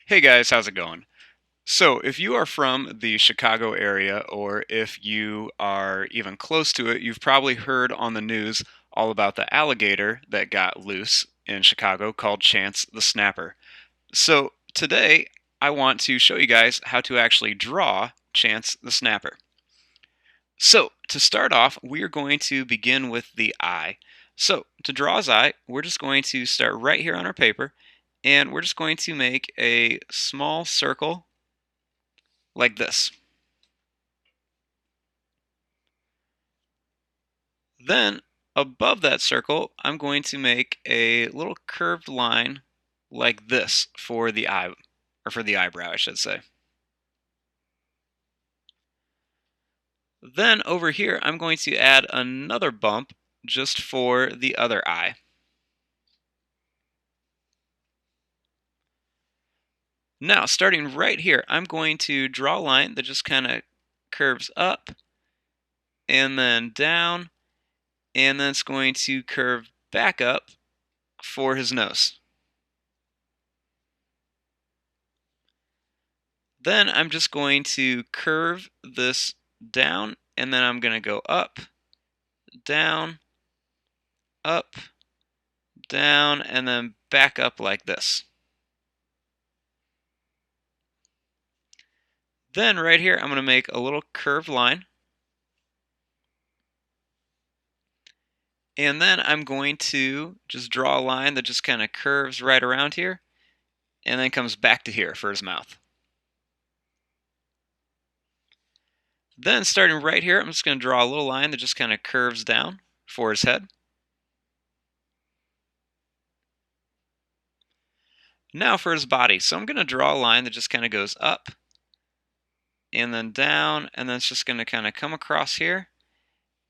Hey guys, how's it going? So, if you are from the Chicago area, or if you are even close to it, you've probably heard on the news all about the alligator that got loose in Chicago called Chance the Snapper. So, today I want to show you guys how to actually draw Chance the Snapper. So, to start off, we are going to begin with the eye. So, to draw his eye, we're just going to start right here on our paper, and we're just going to make a small circle like this. Then above that circle, I'm going to make a little curved line like this for the eye, or for the eyebrow, I should say. Then over here, I'm going to add another bump just for the other eye. Now, starting right here, I'm going to draw a line that just kind of curves up and then down, and then it's going to curve back up for his nose. Then I'm just going to curve this down, and then I'm going to go up, down, up, down, and then back up like this. Then right here, I'm going to make a little curved line. And then I'm going to just draw a line that just kind of curves right around here and then comes back to here for his mouth. Then starting right here, I'm just going to draw a little line that just kind of curves down for his head. Now for his body. So I'm going to draw a line that just kind of goes up and then down, and then it's just going to kind of come across here.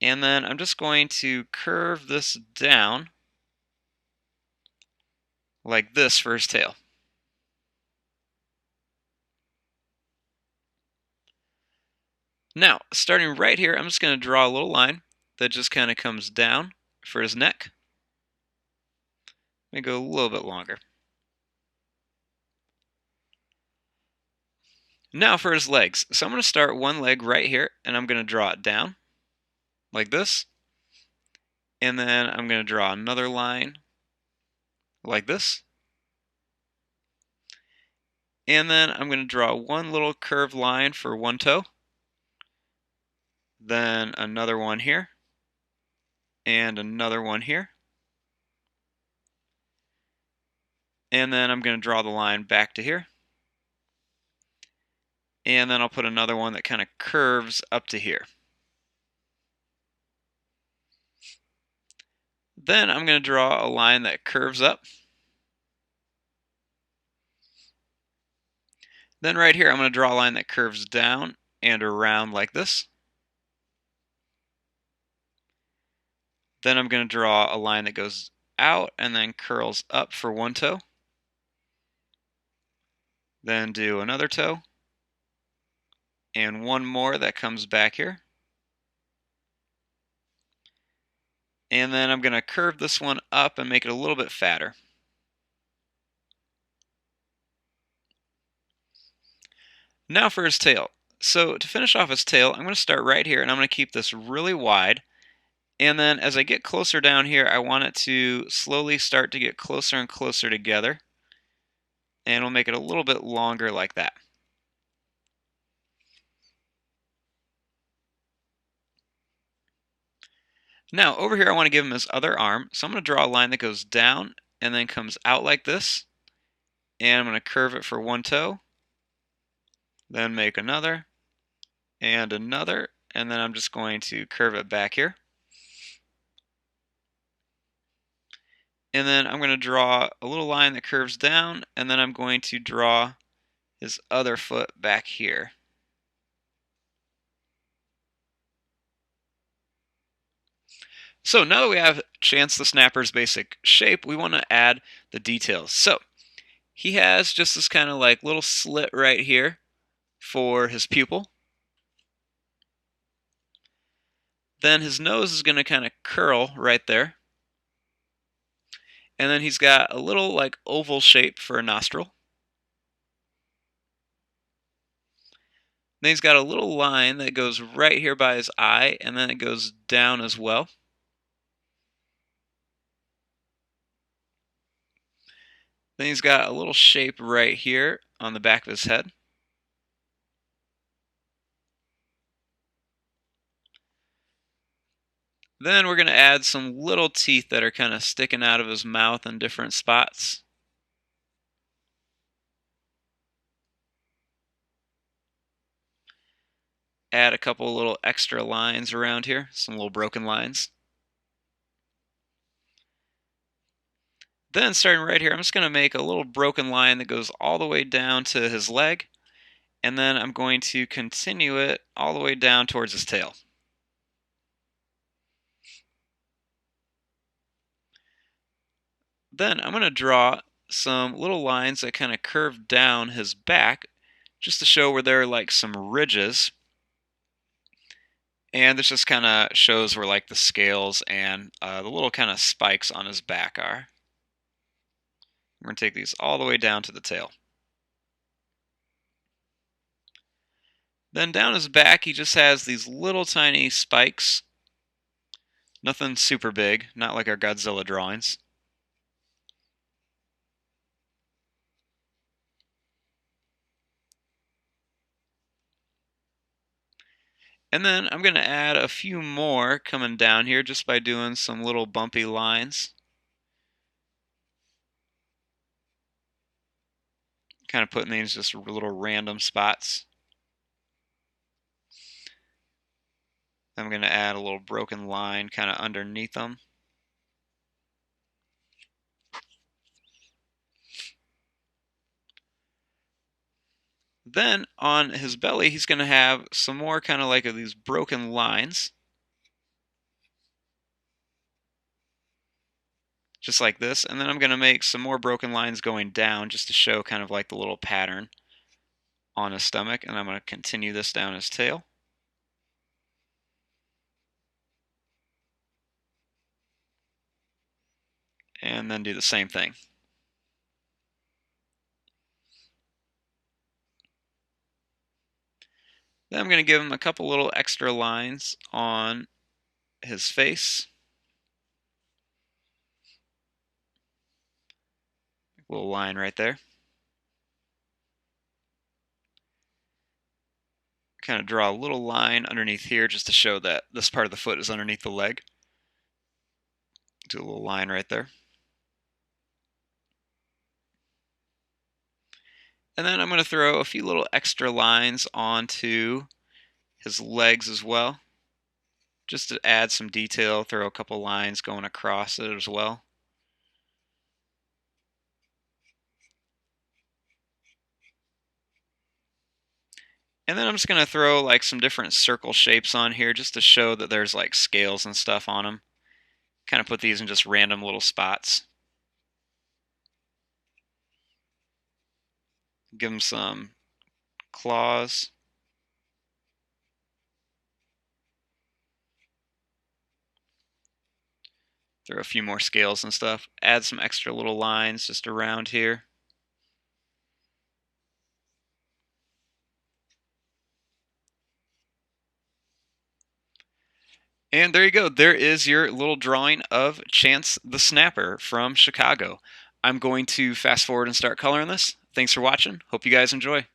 And then I'm just going to curve this down like this for his tail. Now, starting right here, I'm just going to draw a little line that just kind of comes down for his neck. Let me go a little bit longer. Now for his legs. So I'm going to start one leg right here, and I'm going to draw it down like this. And then I'm going to draw another line like this. And then I'm going to draw one little curved line for one toe. Then another one here. And another one here. And then I'm going to draw the line back to here. And then I'll put another one that kind of curves up to here. Then I'm going to draw a line that curves up. Then right here, I'm going to draw a line that curves down and around like this. Then I'm going to draw a line that goes out and then curls up for one toe. Then do another toe. And one more that comes back here. And then I'm going to curve this one up and make it a little bit fatter. Now for his tail. So to finish off his tail, I'm going to start right here, and I'm going to keep this really wide. And then as I get closer down here, I want it to slowly start to get closer and closer together. And we'll make it a little bit longer like that. Now over here, I want to give him his other arm. So I'm going to draw a line that goes down and then comes out like this. And I'm going to curve it for one toe. Then make another and another. And then I'm just going to curve it back here. And then I'm going to draw a little line that curves down, and then I'm going to draw his other foot back here. So now that we have Chance the Snapper's basic shape, we want to add the details. So he has just this kind of like little slit right here for his pupil. Then his nose is going to kind of curl right there. And then he's got a little like oval shape for a nostril. Then he's got a little line that goes right here by his eye, and then it goes down as well. Then he's got a little shape right here on the back of his head. Then we're going to add some little teeth that are kind of sticking out of his mouth in different spots. Add a couple little extra lines around here, some little broken lines. Then starting right here, I'm just going to make a little broken line that goes all the way down to his leg, and then I'm going to continue it all the way down towards his tail. Then I'm going to draw some little lines that kind of curve down his back just to show where there are like some ridges. And this just kind of shows where like the scales and the little kind of spikes on his back are. We're going to take these all the way down to the tail. Then down his back, he just has these little tiny spikes. Nothing super big, not like our Godzilla drawings. And then I'm going to add a few more coming down here just by doing some little bumpy lines. Kind of putting these just little random spots. I'm going to add a little broken line kind of underneath them. Then on his belly, he's going to have some more kind of like these broken lines. Just like this. And then I'm going to make some more broken lines going down just to show kind of like the little pattern on his stomach. And I'm going to continue this down his tail. And then do the same thing. Then I'm going to give him a couple little extra lines on his face. A little line right there. Kind of draw a little line underneath here just to show that this part of the foot is underneath the leg. Do a little line right there. And then I'm going to throw a few little extra lines onto his legs as well. Just to add some detail, throw a couple lines going across it as well. And then I'm just going to throw like some different circle shapes on here just to show that there's like scales and stuff on them. Kind of put these in just random little spots. Give them some claws. Throw a few more scales and stuff. Add some extra little lines just around here. And there you go. There is your little drawing of Chance the Snapper from Chicago. I'm going to fast forward and start coloring this. Thanks for watching. Hope you guys enjoy.